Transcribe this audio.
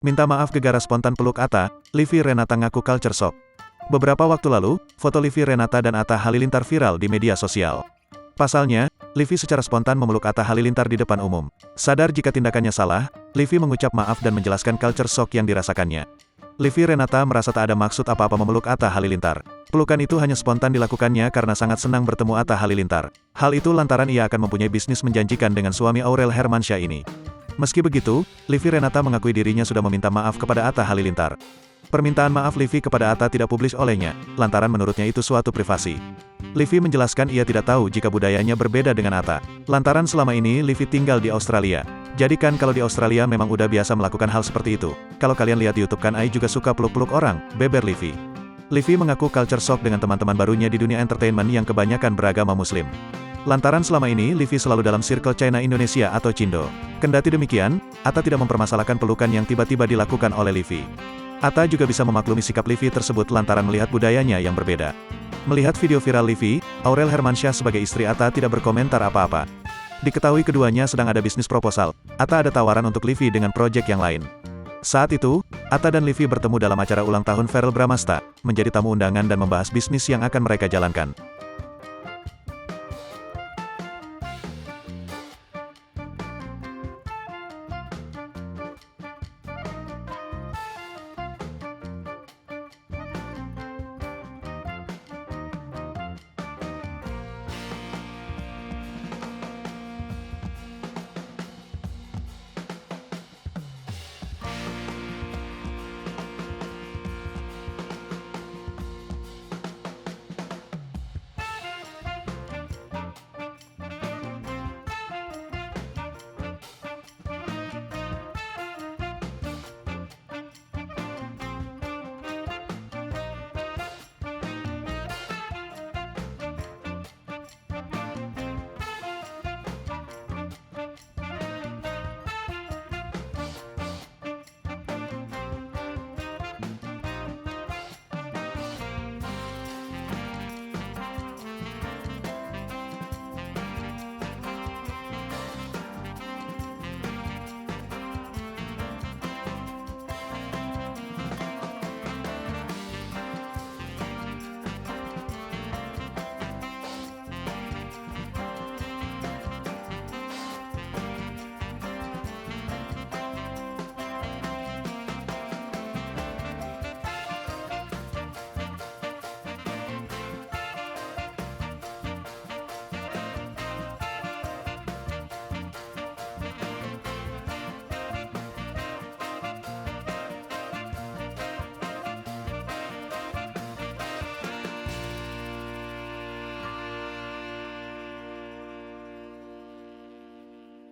Minta maaf gegara spontan peluk Atta, Livi Renata ngaku culture shock. Beberapa waktu lalu, foto Livi Renata dan Atta Halilintar viral di media sosial. Pasalnya, Livi secara spontan memeluk Atta Halilintar di depan umum. Sadar jika tindakannya salah, Livi mengucap maaf dan menjelaskan culture shock yang dirasakannya. Livi Renata merasa tak ada maksud apa-apa memeluk Atta Halilintar. Pelukan itu hanya spontan dilakukannya karena sangat senang bertemu Atta Halilintar. Hal itu lantaran ia akan mempunyai bisnis menjanjikan dengan suami Aurel Hermansyah ini. Meski begitu, Livi Renata mengakui dirinya sudah meminta maaf kepada Atta Halilintar. Permintaan maaf Livi kepada Atta tidak publis olehnya, lantaran menurutnya itu suatu privasi. Livi menjelaskan ia tidak tahu jika budayanya berbeda dengan Atta, lantaran selama ini Livi tinggal di Australia. Jadi kan kalau di Australia memang udah biasa melakukan hal seperti itu. Kalau kalian lihat YouTube kan Ai juga suka peluk-peluk orang, beber Livi. Livi mengaku culture shock dengan teman-teman barunya di dunia entertainment yang kebanyakan beragama muslim. Lantaran selama ini Livi selalu dalam circle China Indonesia atau Cindo. Kendati demikian, Atta tidak mempermasalahkan pelukan yang tiba-tiba dilakukan oleh Livi. Atta juga bisa memaklumi sikap Livi tersebut lantaran melihat budayanya yang berbeda. Melihat video viral Livi, Aurel Hermansyah sebagai istri Atta tidak berkomentar apa-apa. Diketahui keduanya sedang ada bisnis proposal, Atta ada tawaran untuk Livi dengan proyek yang lain. Saat itu, Atta dan Livi bertemu dalam acara ulang tahun Verrell Bramasta, menjadi tamu undangan dan membahas bisnis yang akan mereka jalankan.